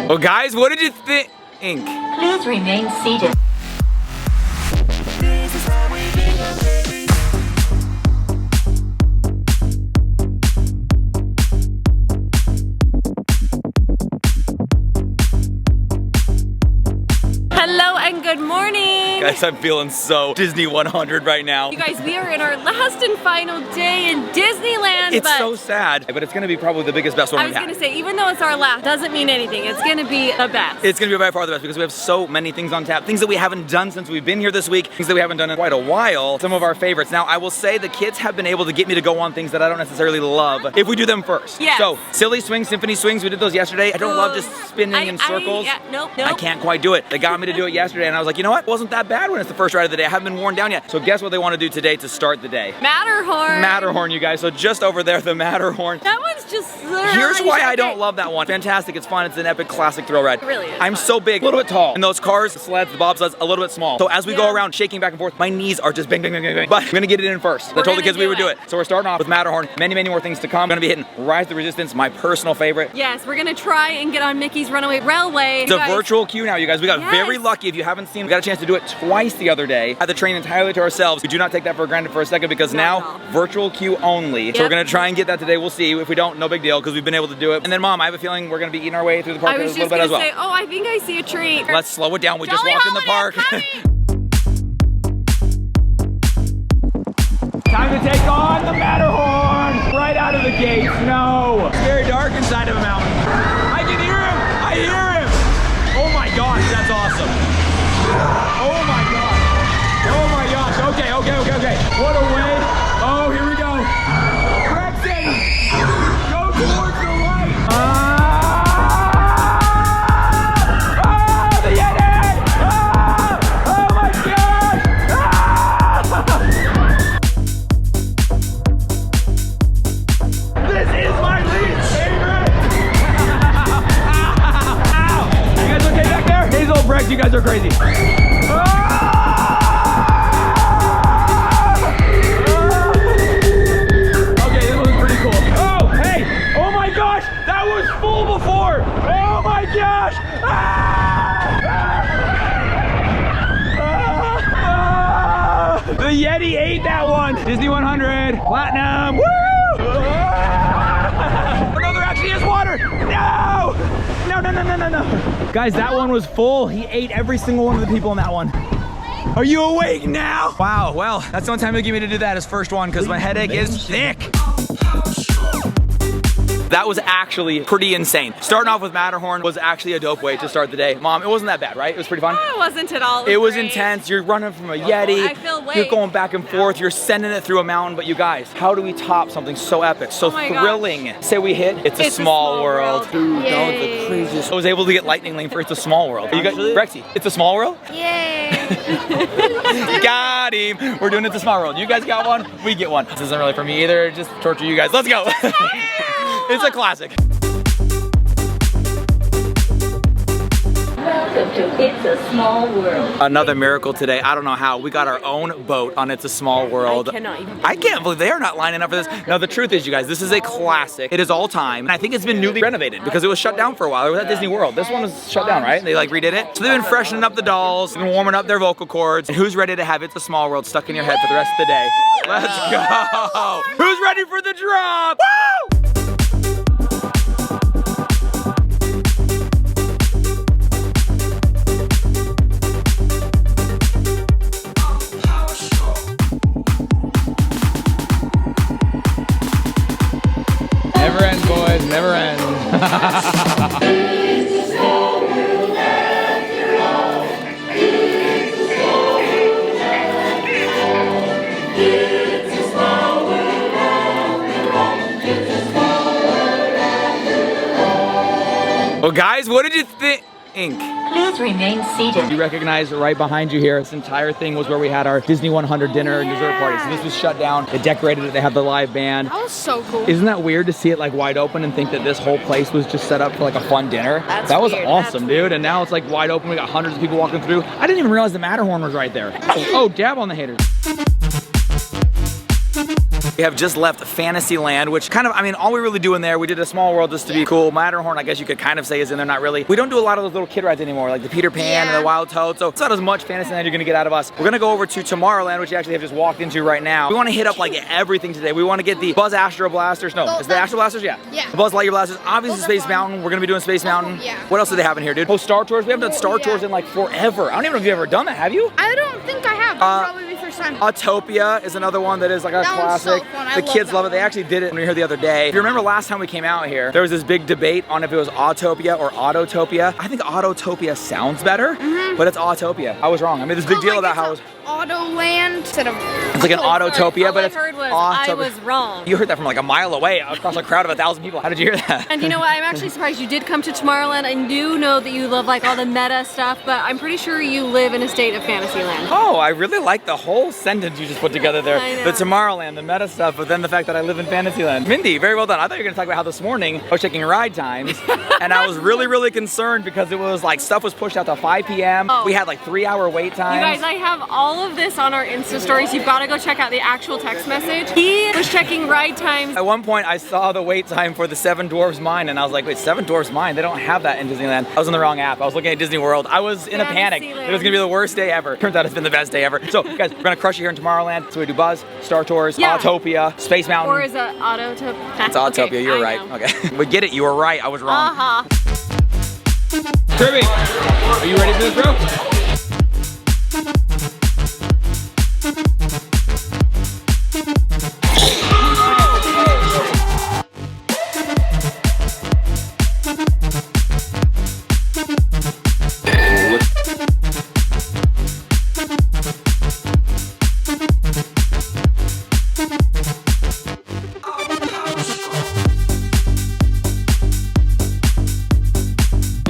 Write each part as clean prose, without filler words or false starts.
Well, guys, what did you think? Please remain seated. Hello and good morning. Guys, I'm feeling so Disney 100 right now. You guys, we are in our last and final day in Disneyland. It's so sad, but it's gonna be probably the biggest, best one I we've was had. gonna say, even though it's our last, doesn't mean anything. It's gonna be the best. It's gonna be by far the best because we have so many things on tap. Things that we haven't done since we've been here this week. Things that we haven't done in quite a while. Some of our favorites. Now, I will say the kids have been able to get me to go on things that I don't necessarily love if we do them first. Yes. So, silly swings, symphony swings, we did those yesterday. I don't love just spinning in circles. Nope. I can't quite do it. They got me to do it yesterday and I was like, you know what? It wasn't that bad when it's the first ride of the day. I haven't been worn down yet. So guess what they want to do today to start the day? Matterhorn. Matterhorn, you guys. So just over there, the Matterhorn. That one's just Here's why I don't love that one. Fantastic, it's fun, it's an epic classic thrill ride. It really is I'm fun. so big, a little bit tall. And those cars, the sleds, the bobsleds, a little bit small. So as we go around shaking back and forth, my knees are just bang, bang, bang, bang, bang. But I'm gonna get it in first. I told the kids we would do it. So we're starting off with Matterhorn. Many, many more things to come. We're gonna be hitting Rise of the Resistance, my personal favorite. Yes, we're gonna try and get on Mickey's Runaway Railway. It's a virtual queue now, you guys. We got very Yes. lucky. If you haven't seen, we got a chance to do it twice the other day. Had the train entirely to ourselves. We do not take that for granted for a second because Not at now all. virtual queue only. So Yep. we're gonna try and get that today. We'll see. If we don't, no big deal because we've been able to do it. And then, Mom, I have a feeling we're gonna be eating our way through the park I a was little just bit gonna as well. say, oh, I think I see a treat. Let's slow it down. We just Jolly walked in the park. Holiday, coming. Time to take on the Matterhorn right out of the gates. No. It's very dark inside of a mountain. I can hear him. I hear him. Oh my gosh, that's awesome. Oh my gosh. Oh my gosh. Okay. What a way. Oh, here we go. Braxton, go towards the light. The Yeti! Oh my gosh! This is my least favorite! Ow! You guys okay back there? Hazel, Brex, you guys are crazy. Okay, this was pretty cool. Oh, hey! Oh my gosh! That was full before! Oh my gosh! The Yeti ate that one! Disney 100! Platinum! Woo! Oh no, there actually is water! No! No. Guys, that one was full. He ate every single one of the people in that one. Are you awake now? Wow, well, that's the only time he'll give me to do that as first one because my headache is thick. That was actually pretty insane. Starting off with Matterhorn was actually a dope way to start the day. Mom, it wasn't that bad, right? It was pretty fun? It wasn't at all. It was great. intense. You're running from a Yeti. I feel weight. You're going back and forth. You're sending it through a mountain. But you guys, how do we top something so epic, so Oh my gosh. thrilling? Say we hit It's a Small World. Dude, that was the craziest. I was able to get Lightning Lane for It's a Small World. You guys, Brexy, It's a Small World? Yay! Got him. We're doing It's a Small World. You guys got one? We get one. This isn't really for me either. Just torture you guys. Let's go. It's a classic. Welcome to It's a Small World. Another miracle today. I don't know how. We got our own boat on It's a Small World. I can't believe they are not lining up for this. Now, the truth is, you guys, this is a classic. It is all time. And I think it's been newly renovated because it was shut down for a while. It was at Disney World. This one was shut down, right? They like redid it. So they've been freshening up the dolls and warming up their vocal cords. And who's ready to have It's a Small World stuck in your head for the rest of the day? Let's go. Who's ready for the drop? Woo! Never ends, boys, never ends. Well, guys, what did you think? Please remain seated. You recognize right behind you here, this entire thing was where we had our Disney 100 dinner and dessert party. So this was shut down. They decorated it. They had the live band. That was so cool. Isn't that weird to see it like wide open and think that this whole place was just set up for like a fun dinner? That's that was weird. awesome, That's dude. And now it's like wide open. We got hundreds of people walking through. I didn't even realize the Matterhorn was right there. Oh, dab on the haters. We have just left Fantasyland, which kind of, I mean, all we really do in there, we did a small world just to be cool. Matterhorn, I guess you could kind of say is in there, not really. We don't do a lot of those little kid rides anymore, like the Peter Pan and the Wild Toad, so it's not as much Fantasyland you're gonna get out of us. We're gonna go over to Tomorrowland, which you actually have just walked into right now. We wanna hit up like everything today. We wanna get the Buzz Astro Blasters. No, is the Astro Blasters? Yeah. The Buzz Lightyear Blasters. Obviously Space Mountain. We're gonna be doing Space Mountain. What else do they have in here, dude? Oh, Star Tours. We haven't done Star Tours in like forever. I don't even know if you've ever done that, have you? I don't think I have. Probably the first time. Autopia is another one that is like a classic. The kids love it. They actually did it when we were here the other day. If you remember last time we came out here, there was this big debate on if it was Autopia or Autotopia. I think Autotopia sounds better, but it's Autopia. I was wrong. I made this big deal about how it was Autoland instead of. It's like an Autotopia, but I it's heard was Autopia. I was wrong. You heard that from like a mile away across a crowd of 1,000 people. How did you hear that? And you know what? I'm actually surprised you did come to Tomorrowland. I do know that you love like all the meta stuff, but I'm pretty sure you live in a state of Fantasyland. Oh, I really like the whole sentence you just put together there. I know. The Tomorrowland, the meta stuff, but then the fact that I live in Fantasyland. Mindy, very well done. I thought you were gonna talk about how this morning I was checking ride times, and I was really concerned because it was like stuff was pushed out to 5 p.m. Oh. We had like 3-hour wait times. You guys, I have all of this on our Insta stories. You've got to go check out the actual text message. He was checking ride times. At one point, I saw the wait time for the Seven Dwarfs Mine, and I was like, wait, Seven Dwarfs Mine? They don't have that in Disneyland. I was in the wrong app. I was looking at Disney World. I was in a panic. It was gonna be the worst day ever. Turns out it's been the best day ever. So, guys, we're gonna crush it here in Tomorrowland. So we do Buzz, Star Tours, Autopia, Space Mountain. Or is it Autotopia? It's Autopia, Okay, you're I right. know. Okay. We get it, you were right. I was wrong. Kirby, are you ready for this, bro?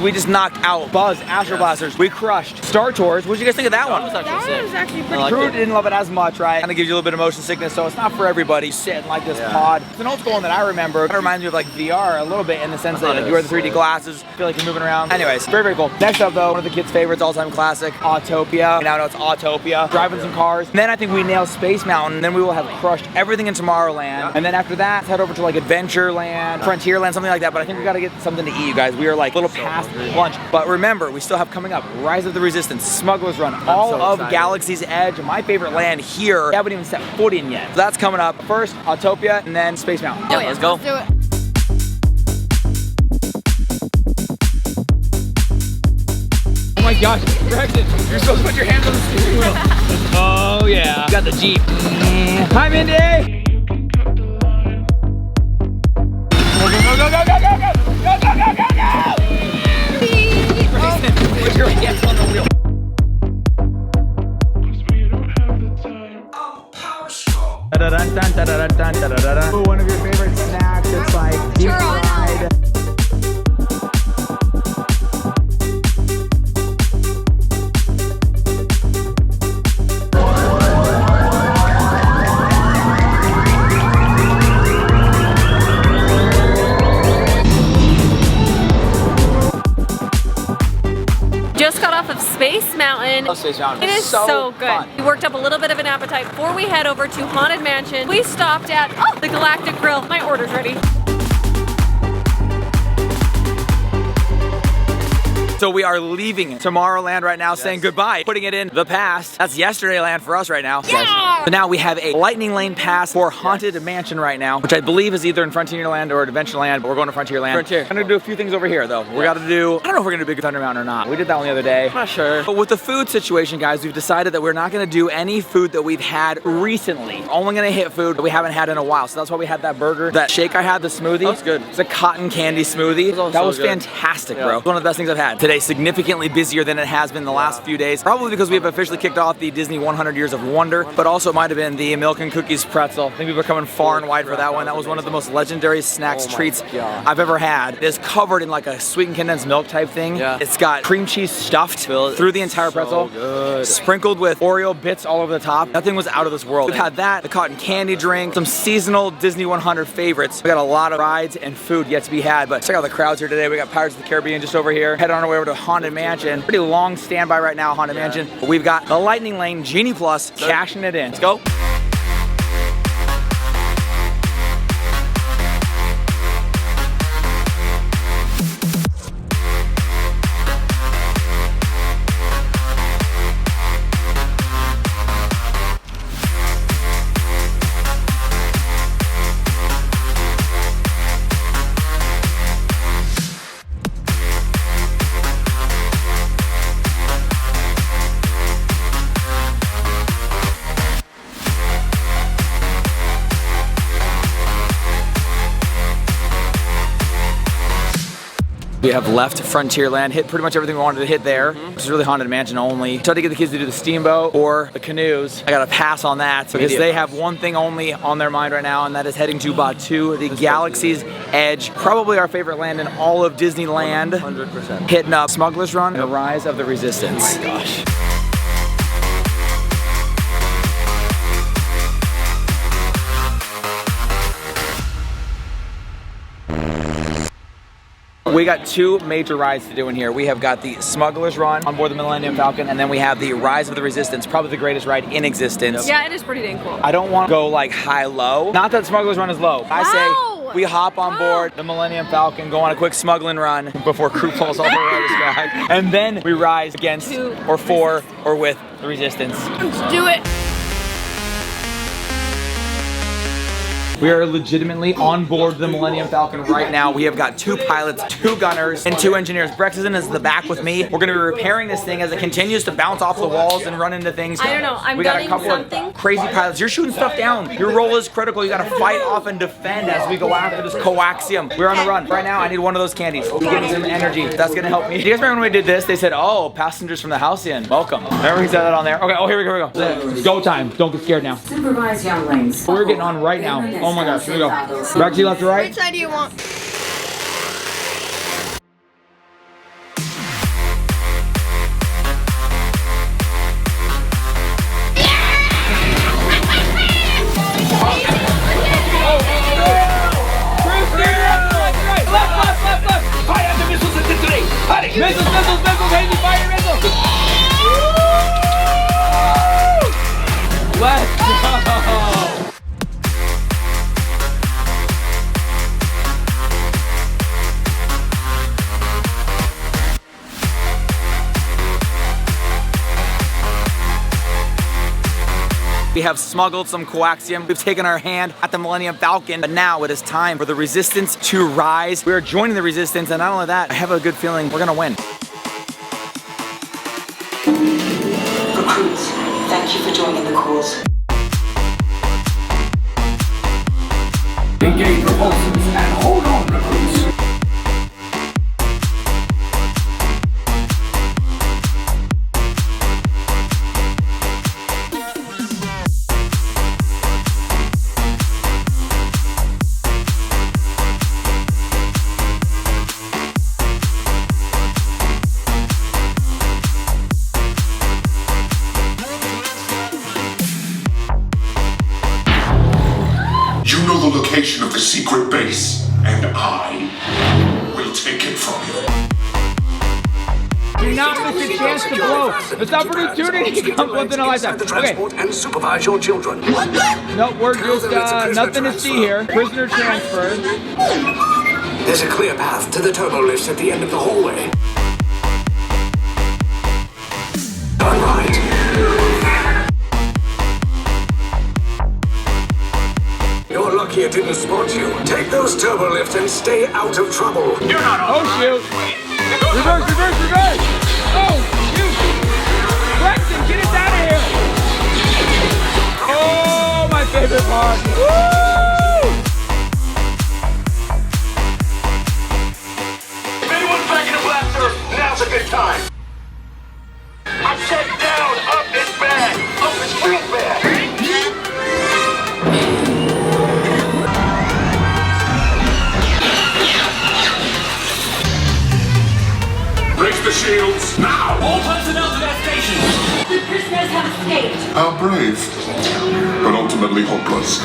We just knocked out Buzz, Astro Blasters. We crushed Star Tours. What did you guys think of that one? That was actually pretty Drew didn't love it as much, right? Kind of gives you a little bit of motion sickness, so it's not for everybody. Sitting like this pod. It's an old school one that I remember. It reminds me of like VR a little bit in the sense that like, you wear the 3D glasses, feel like you're moving around. Anyways, very cool. Next up though, one of the kids' favorites, all-time classic, Autopia. We now know it's Autopia. Driving some cars. And then I think we nail Space Mountain. Then we will have crushed everything in Tomorrowland. And then after that, head over to like Adventureland, Frontierland, something like that. But I think we gotta get something to eat, you guys. We are like a little past lunch. But remember, we still have coming up Rise of the Resistance, Smuggler's Run, all of Galaxy's Edge, my favorite land here. We haven't even set foot in yet. So that's coming up. First, Autopia, and then Space Mountain. Oh, yeah, let's go. Let's do it. Oh my gosh, Braxton, you're supposed to put your hands on the steering wheel. Oh yeah. Got the Jeep. Hi, Mindy. Go, go, go, go, go, go, go, go, go, go, go, go. Braxton, put your hands on the wheel. One of your favorite snacks, it's like deep fried. Just got off of Space Mountain. love Space Mountain. It is so good. fun. We worked up a little bit of an appetite before we head over to Haunted Mansion. We stopped at the Galactic Grill. My order's ready. So we are leaving Tomorrowland right now, saying goodbye, putting it in the past. That's yesterday land for us right now. Yeah! So now we have a Lightning Lane pass for Haunted Mansion right now, which I believe is either in Frontierland or Adventureland, but we're going to Frontierland. Frontier. I'm gonna do a few things over here though. We gotta do, I don't know if we're gonna do Big Thunder Mountain or not. We did that one the other day. I'm not sure. But with the food situation, guys, we've decided that we're not gonna do any food that we've had recently. Only gonna hit food that we haven't had in a while. So that's why we had that burger, that shake I had, the smoothie. That's good. It's a cotton candy smoothie. also That was good. fantastic, Yeah. bro. One of the best things I've had. Today, significantly busier than it has been the last few days. Probably because we've officially kicked off the Disney 100 Years of Wonder, but also it might have been the Milk and Cookies pretzel. I think people are coming far and wide for that one. That was one of the most legendary snacks, treats God. I've ever had. It is covered in like a sweetened condensed milk type thing. Yeah. It's got cream cheese stuffed through the entire pretzel, good. sprinkled with Oreo bits all over the top. That thing was out of this world. We've had that, the cotton candy drink, some seasonal Disney 100 favorites. We got a lot of rides and food yet to be had, but check out the crowds here today. We got Pirates of the Caribbean just over here. Heading on our way over to Haunted Mansion. Pretty long standby right now, Haunted Mansion. But we've got the Lightning Lane Genie Plus, cashing it in. Let's go. We have left Frontierland, hit pretty much everything we wanted to hit there, which is really Haunted Mansion only. Tried to get the kids to do the steamboat or the canoes. I gotta pass on that because they have one thing only on their mind right now, and that is heading to Batu, the Galaxy's Edge. Probably our favorite land in all of Disneyland. 100%. Hitting up Smuggler's Run and the Rise of the Resistance. Oh my gosh. We got two major rides to do in here. We have got the Smuggler's Run on board the Millennium Falcon, and then we have the Rise of the Resistance, probably the greatest ride in existence. Yeah, it is pretty dang cool. I don't want to go like high-low. Not that Smuggler's Run is low. I say we hop on board the Millennium Falcon, go on a quick smuggling run before crew falls off the road, and then we rise against or for or with the Resistance. Let's do it. We are legitimately on board the Millennium Falcon right now. We have got 2 pilots, 2 gunners, and 2 engineers. Brexton is in the back with me. We're gonna be repairing this thing as it continues to bounce off the walls and run into things. I don't know, I'm we got a gunning couple something. of crazy pilots. You're shooting stuff down. Your role is critical. You gotta fight off and defend as we go after this coaxium. We're on a run. Right now, I need one of those candies to give me some energy. That's gonna help me. Do you guys remember when we did this? They said, oh, passengers from the Halcyon, welcome. Remember he said that on there? Okay, oh, here we go, It's go time. Don't get scared now. Supervise younglings. We're getting on right now. Oh my gosh, here we go. Back to you, left to right. Which side do you want? Missiles, Hazy, fire missiles! Let's go! We have smuggled some coaxium. We've taken our hand at the Millennium Falcon, but now it is time for the Resistance to rise. We are joining the Resistance, and not only that, I have a good feeling we're gonna win. Recruits, thank you for joining the cause. Engage repulsors and hold on, recruits. You know the location of the secret base, and I will take it from you. Do not miss a chance to blow. This opportunity comes once in a lifetime. Okay. And supervise your children. Nope, we're just nothing to see here. Prisoner transfer. There's a clear path to the turbo lifts at the end of the hallway. Turn right. You're lucky it didn't spot you. Take those turbo lifts and stay out of trouble. You're not on. Oh shoot! Reverse, reverse, reverse! Oh shoot! Brexton, get us out of here! Oh, my favorite part! Woo! If anyone's packing a blaster, now's a good time. I said down, up is bad. Up is real bad. Raise the shields, now! All personnel to their stations! The prisoners have escaped. How brave, but ultimately hopeless.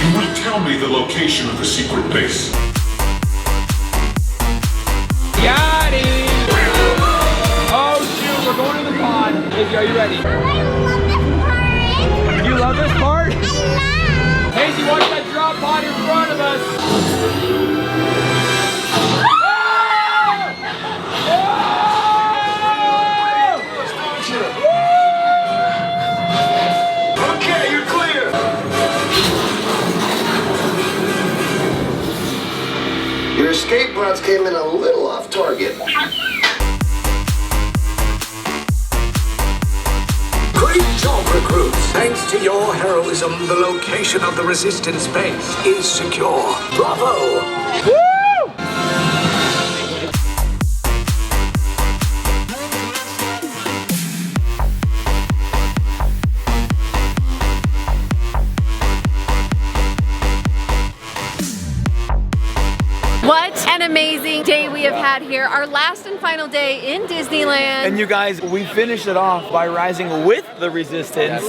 You will tell me the location of the secret base. Got it! Oh shoot, we're going to the pond. Izzy, are you ready? You love this part? Hazy, watch that drop pod in front of us. Okay, you're clear. Your escape routes came in a little off target. Great job, recruits. Thanks to your heroism, the location of the resistance base is secure. Bravo! What an amazing day we have had here. Our last and final day in Disneyland. And you guys, we finished it off by rising with the resistance,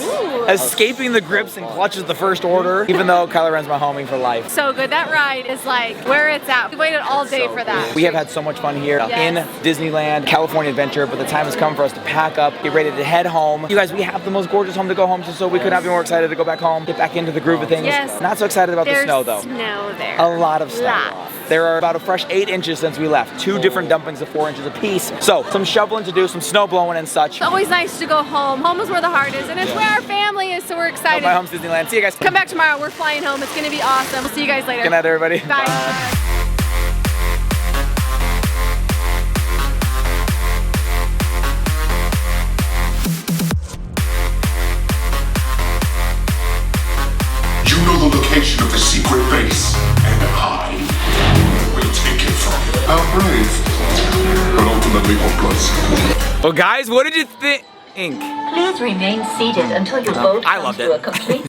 escaping the grips and clutches the First Order, even though Kylo Ren's my homie for life. So good. That ride is like where it's at. We waited all day for that. We have had so much fun here in Disneyland, California Adventure, but the time has come for us to pack up, get ready to head home. You guys, we have the most gorgeous home to go home to, so we could not be more excited to go back home, get back into the groove of things. Yes. Not so excited about the snow though. Snow there. A lot of snow. There are about a fresh 8 inches since we left. 2 different dumpings of 4 inches apiece. So some shoveling to do, some snow blowing and such. It's always nice to go home. Home is where the heart is, and it's where our family is, so we're excited. My home's Disneyland. See you guys. Come back tomorrow. We're flying home. It's gonna be awesome. We'll see you guys later. Good night, everybody. Bye. You know the location of the secret base, and I will take it from you. How brave, but ultimately hopeless. Well, guys, what did you think? Please remain seated until your boat I comes loved to a it. complete